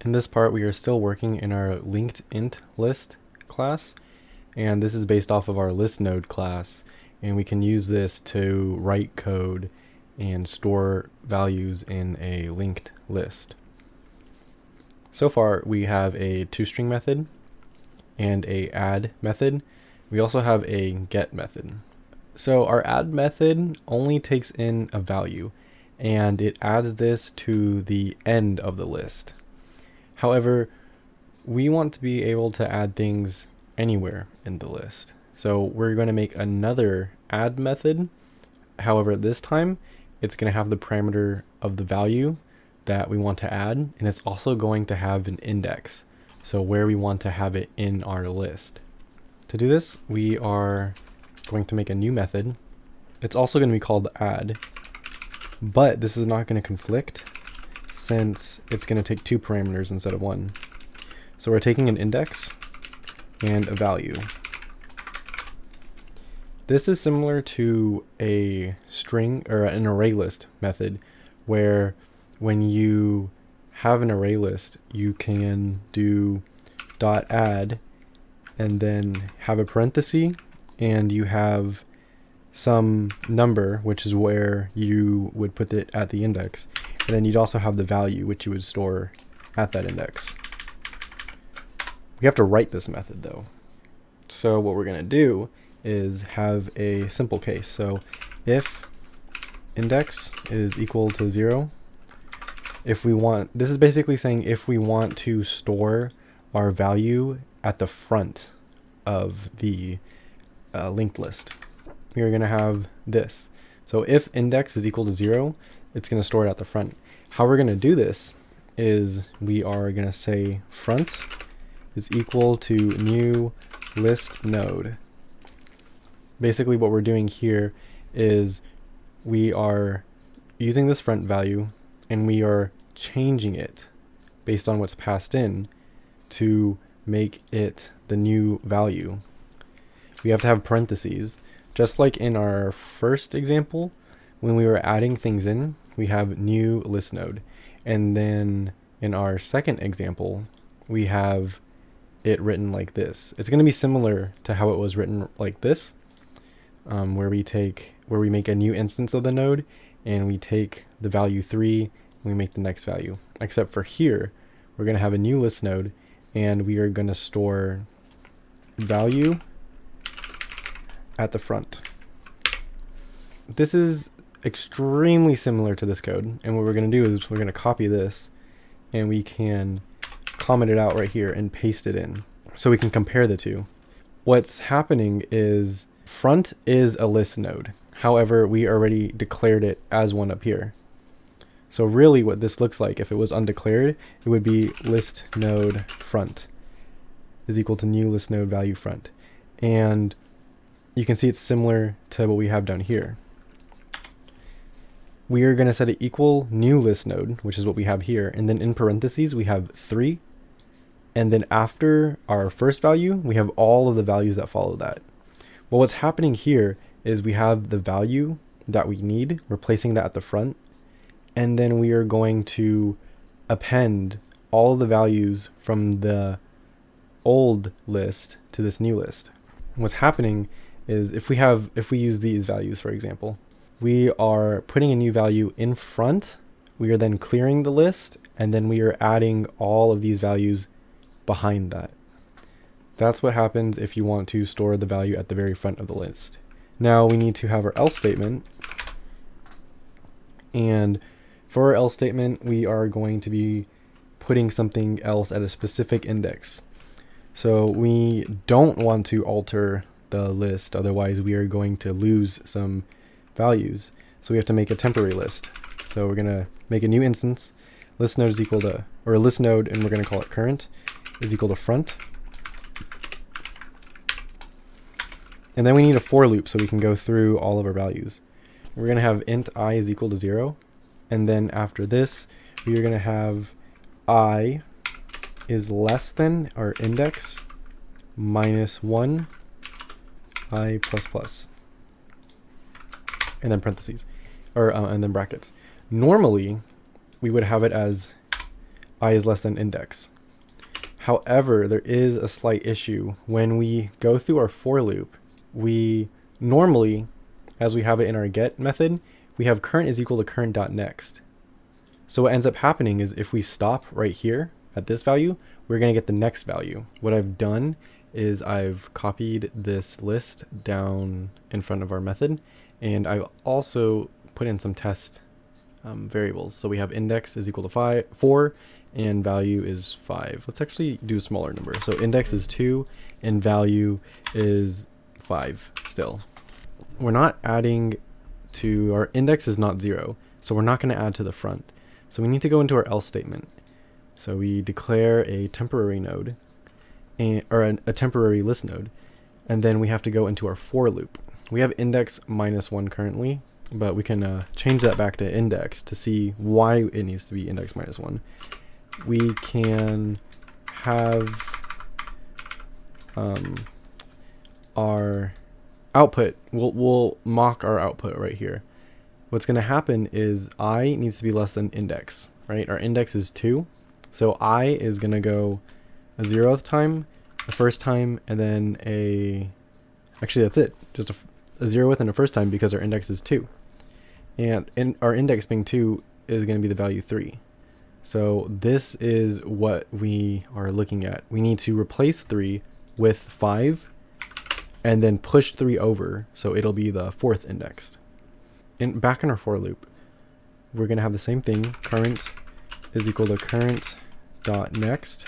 In this part, we are still working in our linked int list class, and this is based off of our ListNode class, and we can use this to write code and store values in a linked list. So far, we have a toString method and a add method. We also have a get method. So our add method only takes in a value, and it adds this to the end of the list. However, we want to be able to add things anywhere in the list. So we're going to make another add method. However, this time it's going to have the parameter of the value that we want to add, and it's also going to have an index, so where we want to have it in our list. To do this, we are going to make a new method. It's also going to be called add, but this is not going to conflict since it's going to take two parameters instead of one. So we're taking an index and a value. This is similar to a string or an array list method, where when you have an array list, you can do .add and then have a parenthesis, and you have some number, which is where you would put it at the index. And then you'd also have the value, which you would store at that index. We have to write this method though. So what we're going to do is have a simple case. So if index is equal to 0, if we want, this is basically saying if we want to store our value at the front of the linked list, we are going to have this. So if index is equal to 0, it's going to store it at the front. How we're going to do this is we are going to say front is equal to new list node. Basically what we're doing here is we are using this front value and we are changing it based on what's passed in to make it the new value. We have to have parentheses, just like in our first example. When we were adding things in, we have new list node. And then in our second example, we have it written like this. It's going to be similar to how it was written like this, where we make a new instance of the node and we take the value 3 and we make the next value. Except for here, we're going to have a new list node and we are going to store value at the front. This is extremely similar to this code, and what we're going to do is we're going to copy this and we can comment it out right here and paste it in so we can compare the two. What's happening is front is a list node, however we already declared it as one up here. So really what this looks like, if it was undeclared, it would be list node front is equal to new list node value front. And you can see it's similar to what we have down here. We are going to set it equal new list node, which is what we have here, and then in parentheses we have 3, and then after our first value we have all of the values that follow that. Well, what's happening here is we have the value that we need, we're placing that at the front, and then we are going to append all of the values from the old list to this new list. What's happening is if we use these values, for example, we are putting a new value in front, we are then clearing the list, and then we are adding all of these values behind that. That's what happens if you want to store the value at the very front of the list. Now we need to have our else statement, and for our else statement we are going to be putting something else at a specific index. So we don't want to alter the list, otherwise we are going to lose some values. So we have to make a temporary list. So we're going to make a new instance. List node is equal to, or list node, and we're going to call it current is equal to front. And then we need a for loop so we can go through all of our values. We're going to have int I is equal to 0. And then after this, we are going to have I is less than our index minus 1 I plus plus. And then parentheses, or and then brackets. Normally, we would have it as I is less than index. However, there is a slight issue. When we go through our for loop, we normally, as we have it in our get method, we have current is equal to current.next. So what ends up happening is if we stop right here at this value, we're going to get the next value. What I've done is I've copied this list down in front of our method, and I've also put in some test variables. So we have index is equal to 4 and value is 5. Let's actually do a smaller number. So index is 2 and value is 5 still. We're not adding to our index is not 0, so we're not going to add to the front. So we need to go into our else statement. So we declare a temporary node or a temporary list node, and then we have to go into our for loop. We have index -1 currently, but we can change that back to index to see why it needs to be index -1. We can have our output, we'll mock our output right here. What's going to happen is I needs to be less than index, right? Our index is 2, so I is going to go a 0th time, a first time, and then actually that's it, just a 0th and a first time because our index is 2. And our index being 2 is going to be the value 3. So this is what we are looking at. We need to replace 3 with 5 and then push 3 over, so it'll be the 4th indexed. Back in our for loop, we're going to have the same thing. Current is equal to current.next.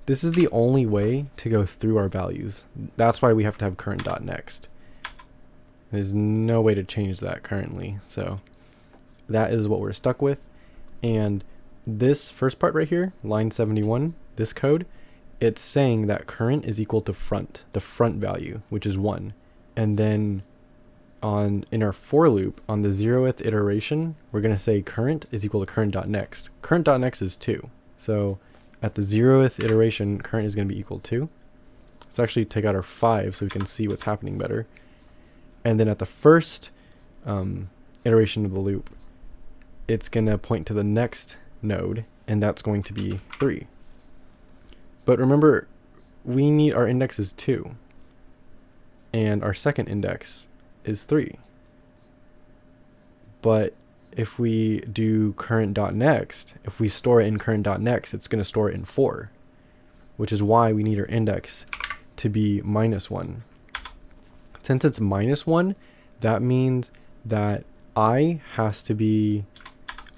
This is the only way to go through our values. That's why we have to have current.next. There's no way to change that currently. So that is what we're stuck with. And this first part right here, line 71, this code, it's saying that current is equal to front, the front value, which is 1. And then in our for loop, on the 0th iteration, we're going to say current is equal to current.next. Current.next is 2. So at the 0th iteration, current is going to be equal to. Let's actually take out our 5 so we can see what's happening better. And then at the first iteration of the loop, it's going to point to the next node, and that's going to be 3. But remember, we need our index is 2, and our second index is 3. But if we do current.next, if we store it in current.next, it's going to store it in 4, which is why we need our index to be -1. Since it's -1, that means that I has to be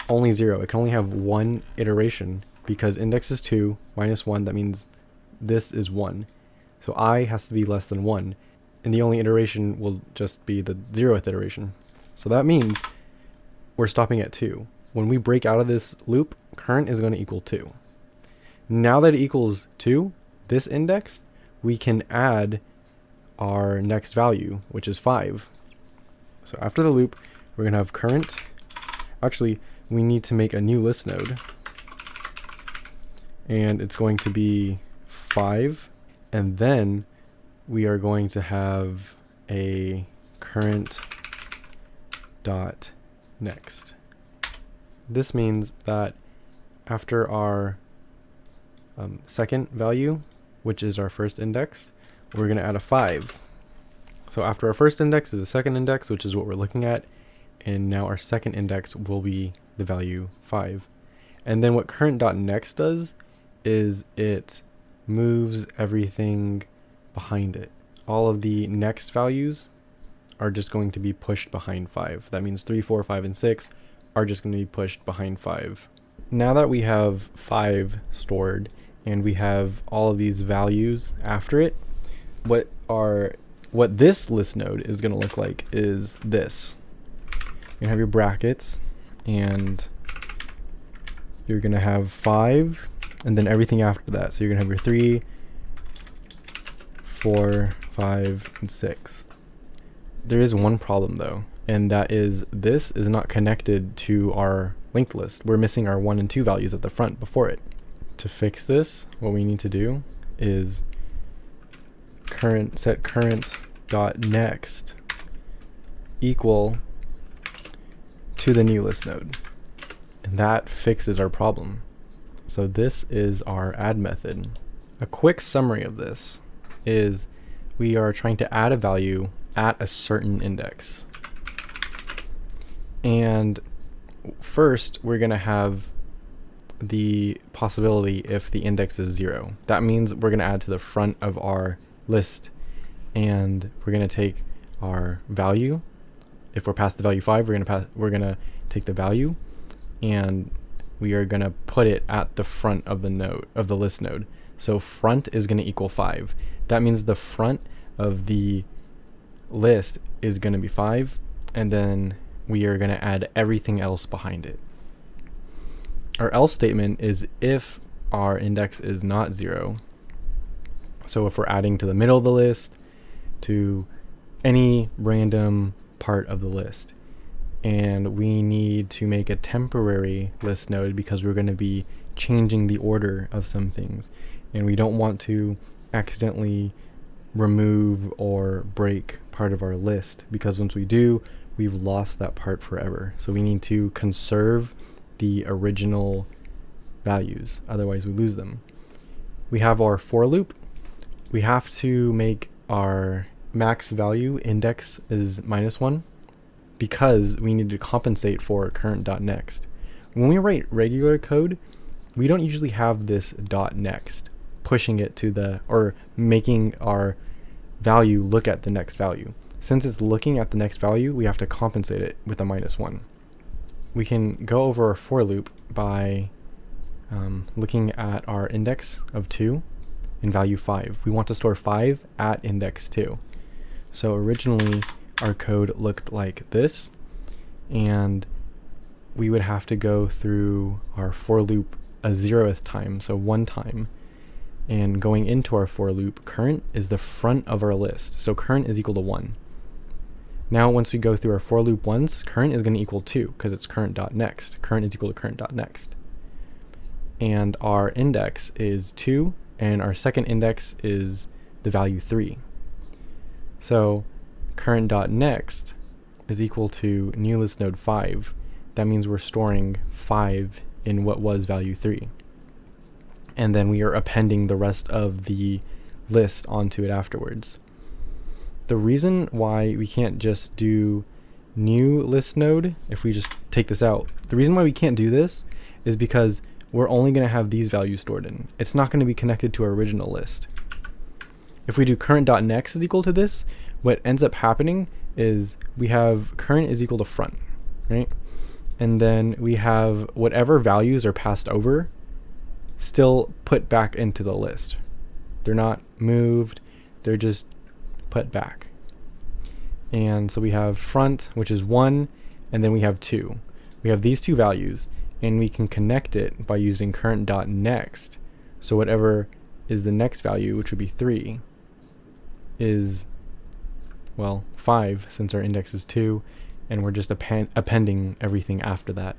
only 0. It can only have one iteration because index is 2 -1. That means this is 1. So I has to be less than 1. And the only iteration will just be the 0th iteration. So that means we're stopping at 2. When we break out of this loop, current is going to equal 2. Now that it equals 2, this index, we can add our next value, which is 5. So after the loop, we're going to have current. Actually, we need to make a new list node. And it's going to be 5. And then we are going to have a current.next. This means that after our second value, which is our first index, we're going to add a 5. So after our first index is the second index, which is what we're looking at, and now our second index will be the value 5. And then what current.next does is it moves everything behind it. All of the next values are just going to be pushed behind 5. That means 3, 4, 5, and 6 are just going to be pushed behind 5. Now that we have 5 stored and we have all of these values after it, what this list node is going to look like is this. You have your brackets, and you're going to have 5, and then everything after that. So you're going to have your 3, 4, 5, and 6. There is one problem though, and that is this is not connected to our linked list. We're missing our 1 and 2 values at the front before it. To fix this, what we need to do is set current.next equal to the new list node, and that fixes our problem. So this is our add method. A quick summary of this is we are trying to add a value at a certain index. And first, we're going to have the possibility if the index is 0. That means we're going to add to the front of our list, and we're going to take our value. If we're past the value 5, we're going to take the value, and we are going to put it at the front of the node of the list node. So front is going to equal 5. That means the front of the list is going to be 5, and then we are going to add everything else behind it. Our else statement is if our index is not 0. So if we're adding to the middle of the list, to any random part of the list, and we need to make a temporary list node because we're going to be changing the order of some things, and we don't want to accidentally remove or break part of our list, because once we do, we've lost that part forever. So we need to conserve the original values, otherwise we lose them. We have our for loop. We have to make our max value index is -1 because we need to compensate for current.next. When we write regular code, we don't usually have this .next pushing it to the, or making our value look at the next value. Since it's looking at the next value, we have to compensate it with a -1. We can go over our for loop by looking at our index of 2 and value 5. We want to store 5 at index 2. So originally our code looked like this, and we would have to go through our for loop a 0th time, so 1 time. And going into our for loop, current is the front of our list, so current is equal to 1. Now once we go through our for loop once, current is going to equal 2 because it's current.next. Current is equal to current.next. And our index is 2, and our second index is the value 3. So current.next is equal to new list node 5. That means we're storing 5 in what was value 3. And then we are appending the rest of the list onto it afterwards. The reason why we can't just do new list node, if we just take this out, the reason why we can't do this is because we're only going to have these values stored in. It's not going to be connected to our original list. If we do current.next is equal to this, what ends up happening is we have current is equal to front, right? And then we have whatever values are passed over still put back into the list. They're not moved, they're just put back. And so we have front, which is 1, and then we have 2. We have these two values, and we can connect it by using current.next. So whatever is the next value, which would be 3, is, well, 5, since our index is 2, and we're just appending everything after that.